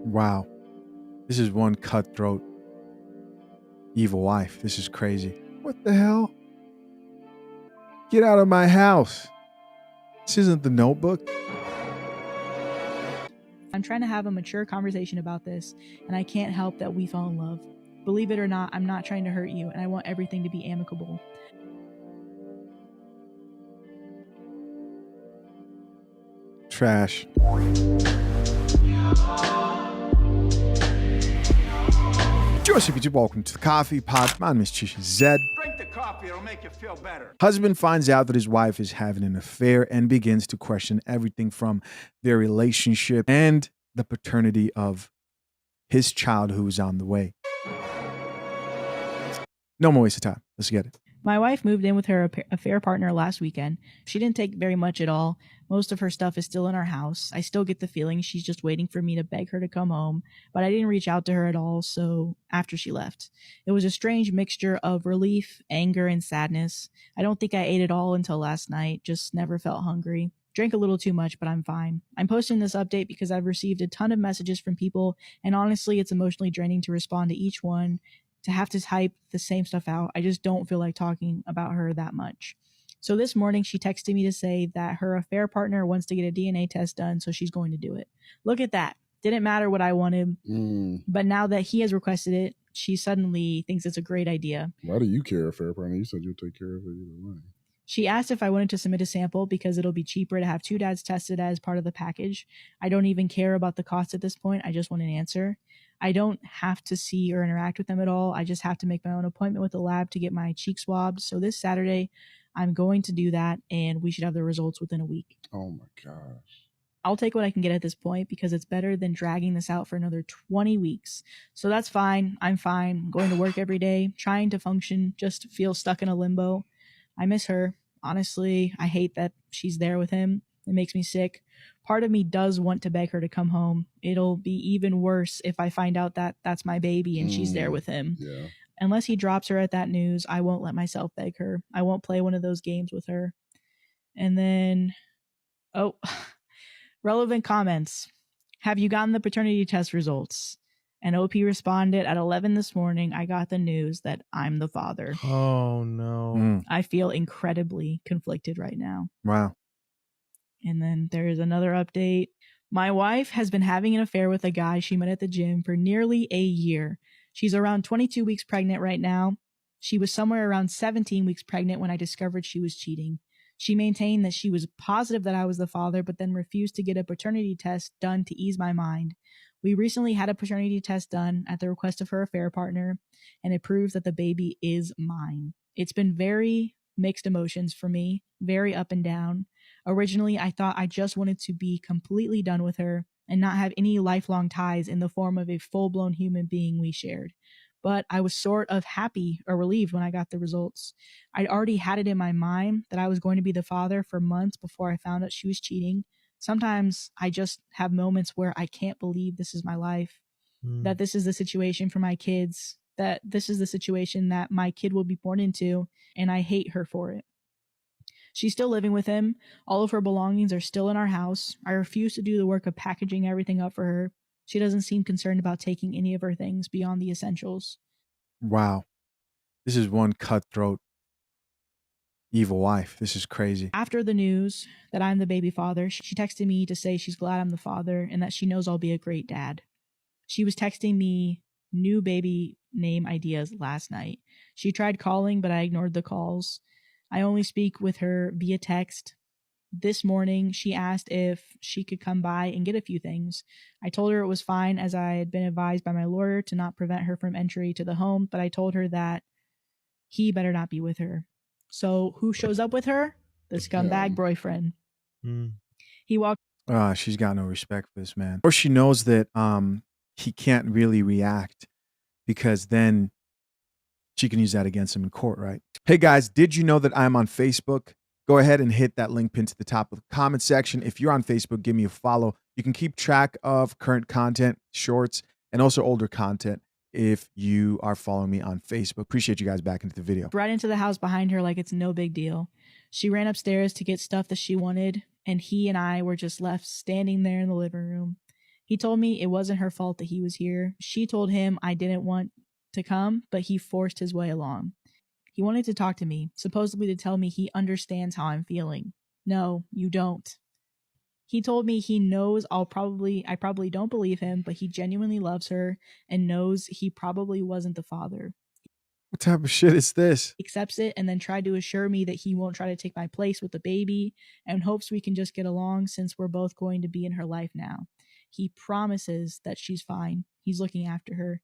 Wow. This is one cutthroat, evil wife. This is crazy. What the hell? Get out of my house. This isn't The Notebook. I'm trying to have a mature conversation about this, and I can't help that we fell in love. Believe it or not, I'm not trying to hurt you, and I want everything to be amicable. Trash. Joseph, welcome to the Coffee Pot. My name is Chisha Zed. Drink the coffee, it'll make you feel better. Husband finds out that his wife is having an affair and begins to question everything from their relationship and the paternity of his child who is on the way. No more waste of time. Let's get it. My wife moved in with her affair partner last weekend. She didn't take very much at all. Most of her stuff is still in our house. I still get the feeling she's just waiting for me to beg her to come home, but I didn't reach out to her at all, so after she left. It was a strange mixture of relief, anger, and sadness. I don't think I ate it all until last night, just never felt hungry. Drank a little too much, but I'm fine. I'm posting this update because I've received a ton of messages from people, and honestly, it's emotionally draining to respond to each one. To have to type the same stuff out, I just don't feel like talking about her that much. So this morning, she texted me to say that her affair partner wants to get a DNA test done, so she's going to do it. Look at that. Didn't matter what I wanted, but now that he has requested it, she suddenly thinks it's a great idea. Why do you care, affair partner? You said you'll take care of it either way. She asked if I wanted to submit a sample because it'll be cheaper to have two dads tested as part of the package. I don't even care about the cost at this point. I just want an answer. I don't have to see or interact with them at all. I just have to make my own appointment with the lab to get my cheek swabbed. So this Saturday, I'm going to do that, and we should have the results within a week. Oh my gosh. I'll take what I can get at this point because it's better than dragging this out for another 20 weeks. So that's fine. I'm fine. I'm going to work every day, trying to function, just feel stuck in a limbo. I miss her. Honestly, I hate that she's there with him. It makes me sick. Part of me does want to beg her to come home. It'll be even worse if I find out that that's my baby and she's there with him. Yeah. Unless he drops her at that news, I won't let myself beg her. I won't play one of those games with her. And then, relevant comments. Have you gotten the paternity test results? And OP responded, at 11 this morning, I got the news that I'm the father. Oh, no. I feel incredibly conflicted right now. Wow. And then there is another update. My wife has been having an affair with a guy she met at the gym for nearly a year. She's around 22 weeks pregnant right now. She was somewhere around 17 weeks pregnant when I discovered she was cheating. She maintained that she was positive that I was the father, but then refused to get a paternity test done to ease my mind. We recently had a paternity test done at the request of her affair partner, and it proves that the baby is mine. It's been very mixed emotions for me, very up and down. Originally, I thought I just wanted to be completely done with her and not have any lifelong ties in the form of a full-blown human being we shared. But I was sort of happy or relieved when I got the results. I'd already had it in my mind that I was going to be the father for months before I found out she was cheating. Sometimes I just have moments where I can't believe this is my life, that this is the situation for my kids, that this is the situation that my kid will be born into, and I hate her for it. She's still living with him. All of her belongings are still in our house. I refuse to do the work of packaging everything up for her. She doesn't seem concerned about taking any of her things beyond the essentials. Wow. This is one cutthroat, evil wife. This is crazy. After the news that I'm the baby father, she texted me to say she's glad I'm the father and that she knows I'll be a great dad. She was texting me new baby name ideas last night. She tried calling, but I ignored the calls. I only speak with her via text. This morning, she asked if she could come by and get a few things. I told her it was fine, as I had been advised by my lawyer to not prevent her from entry to the home, but I told her that he better not be with her. So who shows up with her? The scumbag boyfriend. He walked. She's got no respect for this man. Or she knows that he can't really react because then she can use that against him in court, right? Hey guys, did you know that I'm on Facebook? Go ahead and hit that link pinned to the top of the comment section. If you're on Facebook, give me a follow. You can keep track of current content, shorts, and also older content if you are following me on Facebook. Appreciate you guys back into the video. Right into the house behind her like it's no big deal. She ran upstairs to get stuff that she wanted, and he and I were just left standing there in the living room. He told me it wasn't her fault that he was here. She told him I didn't want to come, but he forced his way along. He wanted to talk to me, supposedly to tell me he understands how I'm feeling. No, you don't. He told me he knows I probably don't believe him, but he genuinely loves her and knows he probably wasn't the father. What type of shit is this? Accepts it and then tried to assure me that he won't try to take my place with the baby and hopes we can just get along since we're both going to be in her life now. He promises that she's fine. He's looking after her.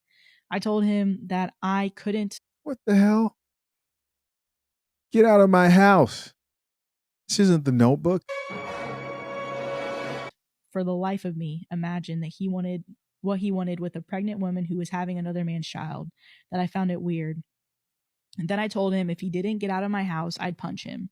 I told him that I couldn't. What the hell? Get out of my house. This isn't The Notebook. For the life of me, imagine that he wanted what he wanted with a pregnant woman who was having another man's child, that I found it weird. And then I told him if he didn't get out of my house, I'd punch him.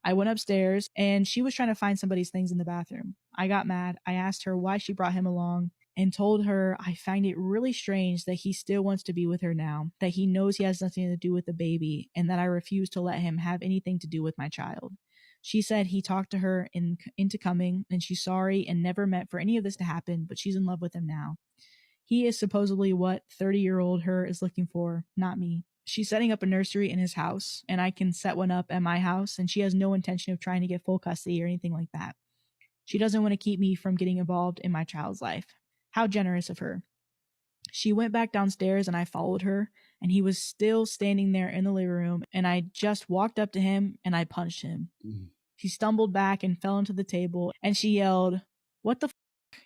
I went upstairs and she was trying to find somebody's things in the bathroom. I got mad. I asked her why she brought him along and told her I find it really strange that he still wants to be with her now, that he knows he has nothing to do with the baby, and that I refuse to let him have anything to do with my child. She said he talked to her into coming and she's sorry and never meant for any of this to happen, but she's in love with him now. He is supposedly what 30-year-old her is looking for, not me. She's setting up a nursery in his house, and I can set one up at my house, and she has no intention of trying to get full custody or anything like that. She doesn't want to keep me from getting involved in my child's life. How generous of her. She went back downstairs, and I followed her, and he was still standing there in the living room, and I just walked up to him, and I punched him. He stumbled back and fell into the table, and she yelled, "What the f***?"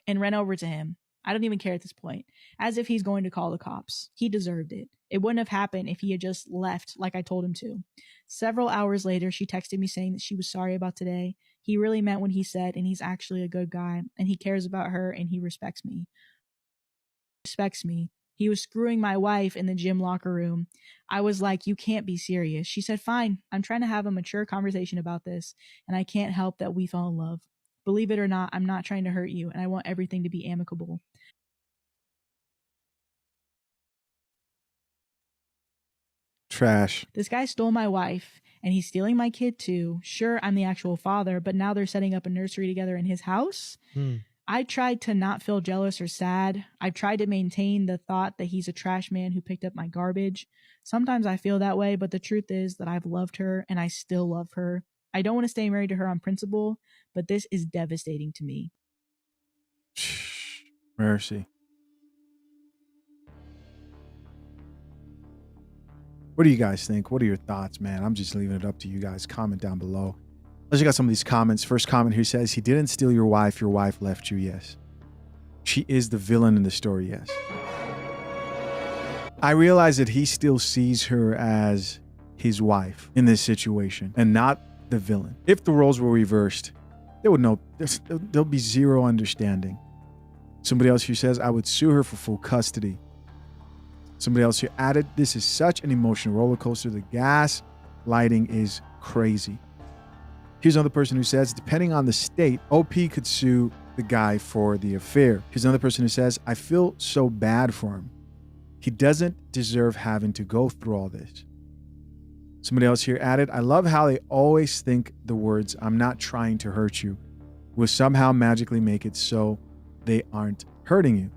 and ran over to him. I don't even care at this point, as if he's going to call the cops. He deserved it. It wouldn't have happened if he had just left like I told him to. Several hours later, she texted me saying that she was sorry about today. He really meant what he said, and he's actually a good guy, and he cares about her, and he respects me. He was screwing my wife in the gym locker room. I was like, you can't be serious. She said, fine, I'm trying to have a mature conversation about this, and I can't help that we fell in love. Believe it or not, I'm not trying to hurt you, and I want everything to be amicable. Trash. This guy stole my wife, and he's stealing my kid too. Sure, I'm the actual father, but now they're setting up a nursery together in his house. I tried to not feel jealous or sad. I've tried to maintain the thought that he's a trash man who picked up my garbage. Sometimes I feel that way, but the truth is that I've loved her, and I still love her. I don't want to stay married to her on principle, but this is devastating to me. Mercy. What do you guys think? What are your thoughts, man? I'm just leaving it up to you guys. Comment down below. Let's check out some of these comments. First comment here says, he didn't steal your wife left you, yes. She is the villain in the story, yes. I realize that he still sees her as his wife in this situation and not the villain. If the roles were reversed, they would know. There'll be zero understanding. Somebody else here says, I would sue her for full custody. Somebody else here added, this is such an emotional roller coaster. The gas lighting is crazy. Here's another person who says, depending on the state, OP could sue the guy for the affair. Here's another person who says, I feel so bad for him. He doesn't deserve having to go through all this. Somebody else here added, I love how they always think the words, I'm not trying to hurt you, will somehow magically make it so they aren't hurting you.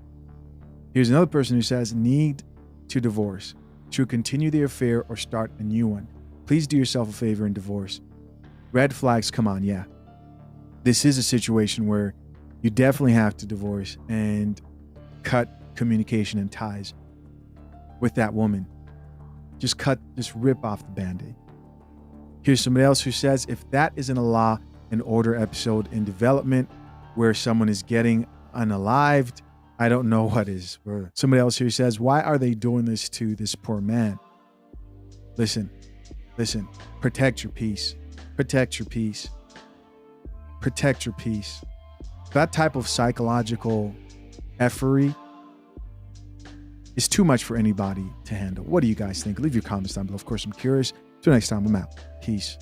Here's another person who says, need to divorce, to continue the affair or start a new one. Please do yourself a favor and divorce. Red flags, come on, yeah. This is a situation where you definitely have to divorce and cut communication and ties with that woman. Just rip off the Band-Aid. Here's somebody else who says, if that isn't a Law and Order episode in development where someone is getting unalived, I don't know what is. Somebody else here says, why are they doing this to this poor man? Listen, protect your peace. Protect your peace. Protect your peace. That type of psychological effery is too much for anybody to handle. What do you guys think? Leave your comments down below. Of course, I'm curious. Till next time, I'm out. Peace.